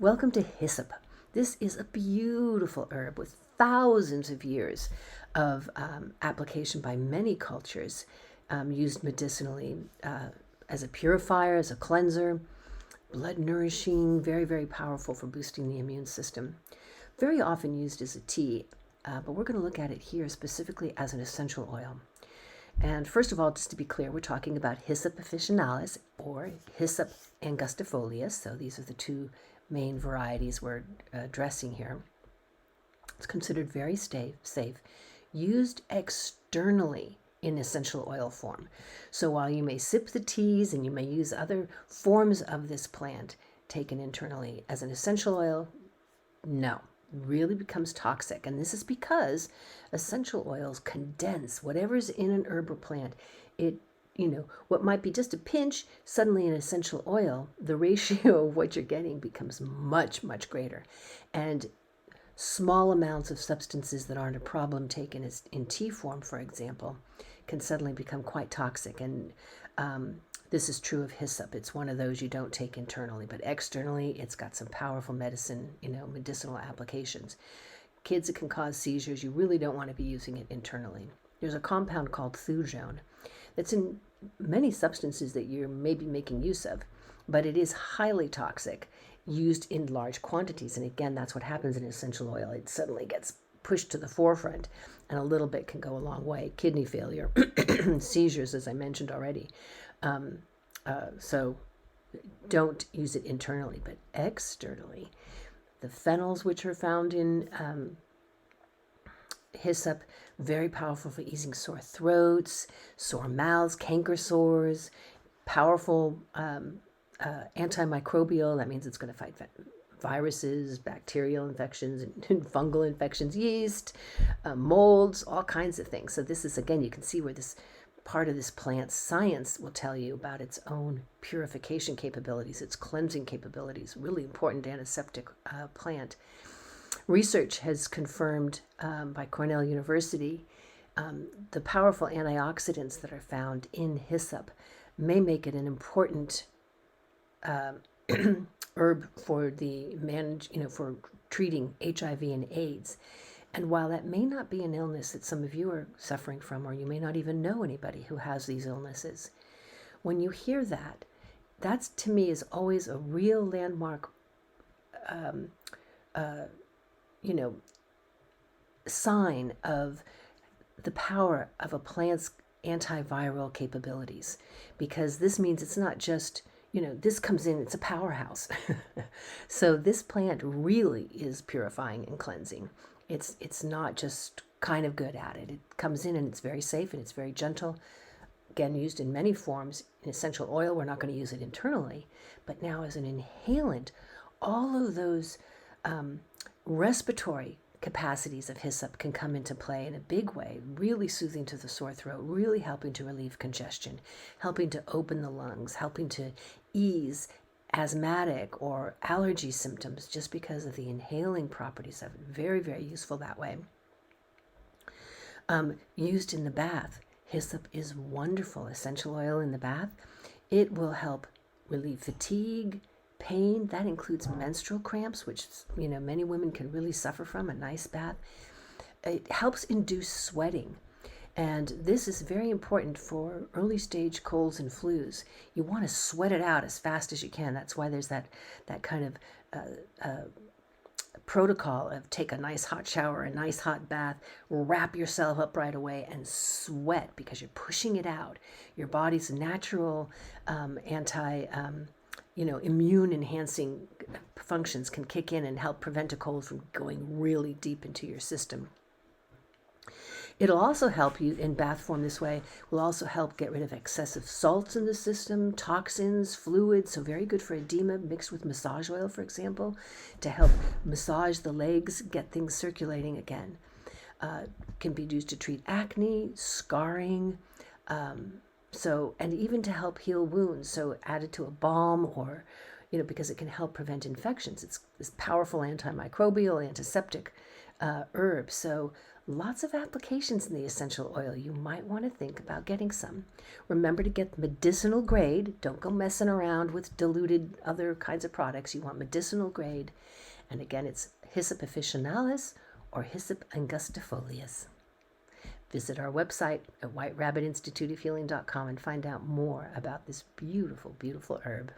Welcome to Hyssop. This is a beautiful herb with thousands of years of application by many cultures, used medicinally as a purifier, as a cleanser, blood nourishing, very, very powerful for boosting the immune system. Very often used as a tea, but we're going to look at it here specifically as an essential oil. And first of all, just to be clear, we're talking about Hyssop officinalis or Hyssop angustifolius. So these are the two main varieties we're addressing here. It's considered very safe, used externally in essential oil form. So while you may sip the teas and you may use other forms of this plant taken internally as an essential oil, no, really becomes toxic. And this is because essential oils condense whatever's in an herb or plant. What might be just a pinch, suddenly an essential oil, the ratio of what you're getting becomes much, much greater. And small amounts of substances that aren't a problem taken as in tea form, for example, can suddenly become quite toxic. And this is true of hyssop. It's one of those you don't take internally, but externally, it's got some powerful medicinal applications. Kids, it can cause seizures. You really don't want to be using it internally. There's a compound called thujone that's in many substances that you're maybe making use of, but it is highly toxic used in large quantities. And again, that's what happens in essential oil. It suddenly gets pushed to the forefront, and a little bit can go a long way. Kidney failure, seizures, as I mentioned already. So don't use it internally, but externally. The phenols, which are found in hyssop, very powerful for easing sore throats, sore mouths, canker sores, powerful antimicrobial. That means it's going to fight viruses, bacterial infections, and fungal infections, yeast, molds, all kinds of things. So this is, again, you can see where this part of this plant science will tell you about its own purification capabilities, its cleansing capabilities, really important antiseptic plant. Research has confirmed by Cornell University the powerful antioxidants that are found in hyssop may make it an important herb for for treating HIV and AIDS. And while that may not be an illness that some of you are suffering from, or you may not even know anybody who has these illnesses, when you hear that, that's to me is always a real landmark sign of the power of a plant's antiviral capabilities, because this means it's not just, this comes in, it's a powerhouse. So this plant really is purifying and cleansing. It's not just kind of good at it. It comes in and it's very safe and it's very gentle. Again, used in many forms. In essential oil, we're not going to use it internally, but now as an inhalant, all of those respiratory capacities of hyssop can come into play in a big way, really soothing to the sore throat, really helping to relieve congestion, helping to open the lungs, helping to ease asthmatic or allergy symptoms just because of the inhaling properties of it. Very, very useful that way. Used in the bath, hyssop is wonderful. Essential oil in the bath. It will help relieve fatigue, pain. That includes menstrual cramps, which many women can really suffer from. A nice bath. It helps induce sweating. And this is very important for early stage colds and flus. You want to sweat it out as fast as you can. That's why there's that kind of protocol of take a nice hot shower, a nice hot bath, wrap yourself up right away and sweat, because you're pushing it out. Your body's natural immune enhancing functions can kick in and help prevent a cold from going really deep into your system. It'll also help you in bath form this way, will also help get rid of excessive salts in the system, toxins, fluids, so very good for edema mixed with massage oil, for example, to help massage the legs, get things circulating again. Can be used to treat acne, scarring, and even to help heal wounds, so added to a balm or, because it can help prevent infections. It's this powerful antimicrobial, antiseptic herb, so lots of applications in the essential oil. You might want to think about getting some. Remember to get the medicinal grade. Don't go messing around with diluted other kinds of products. You want medicinal grade. And again, it's Hyssop officinalis or Hyssop angustifolius. Visit our website at whiterabbitinstituteofhealing.com and find out more about this beautiful, beautiful herb.